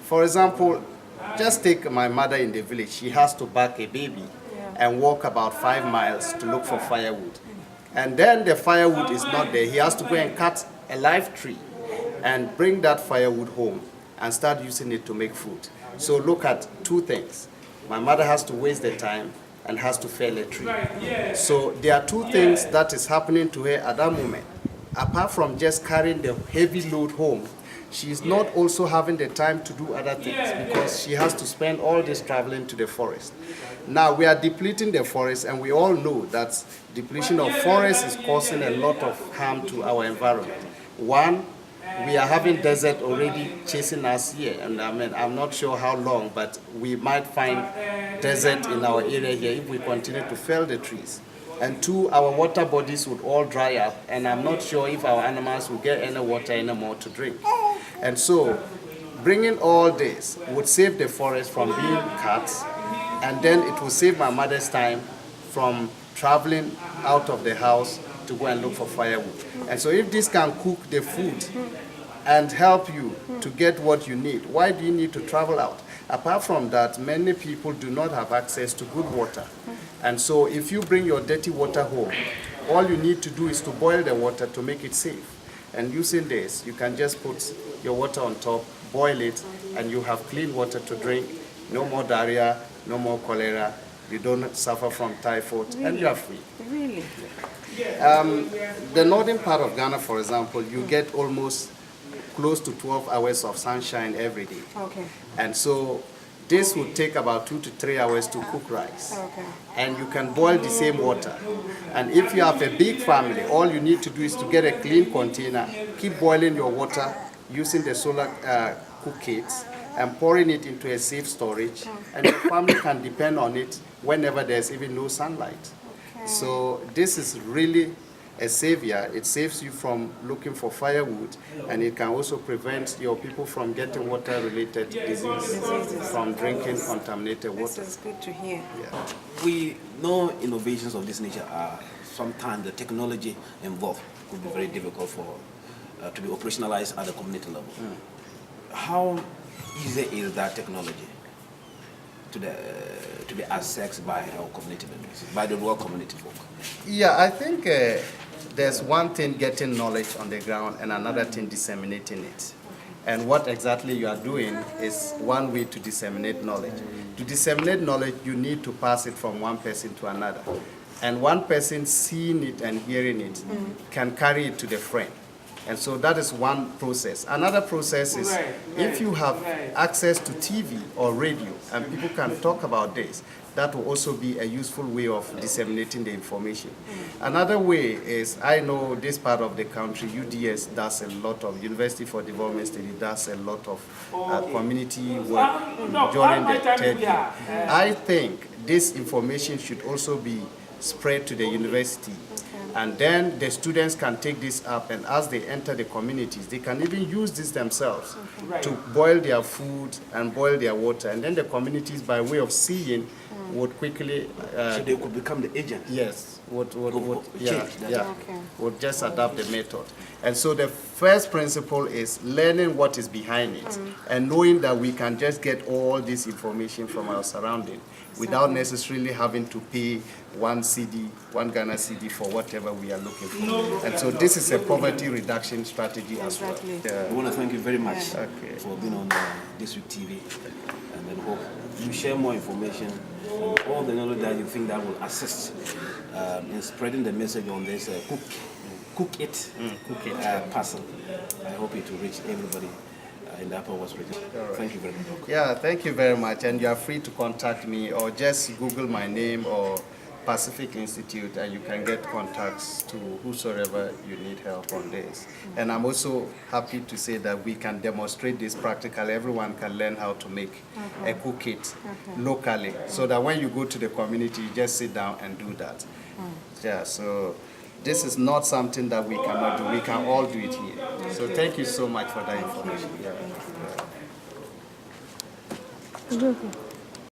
For example, just take my mother in the village. She has to back a baby and walk about 5 miles to look for firewood. And then the firewood is not there. He has to go and cut a live tree and bring that firewood home and start using it to make food. So look at two things. My mother has to waste the time and has to fell a tree. So there are two things that is happening to her at that moment. Apart from just carrying the heavy load home, she is not also having the time to do other things because she has to spend all this traveling to the forest. Now we are depleting the forest, and we all know that depletion of forest is causing a lot of harm to our environment. One, we are having desert already chasing us here, and I mean, I'm not sure how long, but we might find desert in our area here if we continue to fell the trees. And two, our water bodies would all dry up, and I'm not sure if our animals will get any water anymore to drink. And so, bringing all this would save the forest from being cut, and then it will save my mother's time from traveling out of the house to go and look for firewood. And so if this can cook the food and help you to get what you need, why do you need to travel out? Apart from that, many people do not have access to good water. And so if you bring your dirty water home, all you need to do is to boil the water to make it safe. And using this, you can just put your water on top, boil it, and you have clean water to drink. No more diarrhea, no more cholera. You don't suffer from typhoid, and you are free. Really? The northern part of Ghana, for example, you get almost close to 12 hours of sunshine every day. Okay. And so this would take about 2 to 3 hours to cook rice. Okay. And you can boil the same water. And if you have a big family, all you need to do is to get a clean container, keep boiling your water using the solar Cookit and pouring it into a safe storage, and your family can depend on it whenever there's even no sunlight. Okay. So this is really a savior. It saves you from looking for firewood, and it can also prevent your people from getting water-related diseases from drinking contaminated water. This is good to hear. Yeah. We know innovations of this nature are sometimes the technology involved could be very difficult for to be operationalized at the community level. How easy is that technology to be accessed by our community members, by the rural community folk? Yeah, I think there's one thing getting knowledge on the ground and another thing disseminating it. And what exactly you are doing is one way to disseminate knowledge. To disseminate knowledge, you need to pass it from one person to another. And one person seeing it and hearing it can carry it to the friend. And so that is one process. Another process is if you have access to TV or radio and people can talk about this, that will also be a useful way of disseminating the information. Another way is, I know this part of the country, UDS does a lot of, University for Development Studies does a lot of community work during the third year. I think this information should also be spread to the university. And then the students can take this up, and as they enter the communities, they can even use this themselves to boil their food and boil their water. And then the communities, by way of seeing, would quickly... so they could become the agent? Yes, would just Okay. adapt the method. And so the first principle is learning what is behind it and knowing that we can just get all this information from our surrounding without necessarily having to pay one Ghana CD for whatever we are looking for. And so this is a poverty reduction strategy as well. I want to thank you very much for being on This Week TV, and then hope you share more information and all the knowledge that you think that will assist in spreading the message on this Cookit parcel. I hope it will reach everybody in the Upper West region. Thank you very much. Yeah, thank you very much. And you are free to contact me or just Google my name or Pacific Institute, and you can get contacts to whosoever you need help on this. And I'm also happy to say that we can demonstrate this practically. Everyone can learn how to make a Cookit locally, so that when you go to the community, you just sit down and do that. Yeah, so this is not something that we cannot do. We can all do it here. So thank you so much for that information. Yeah.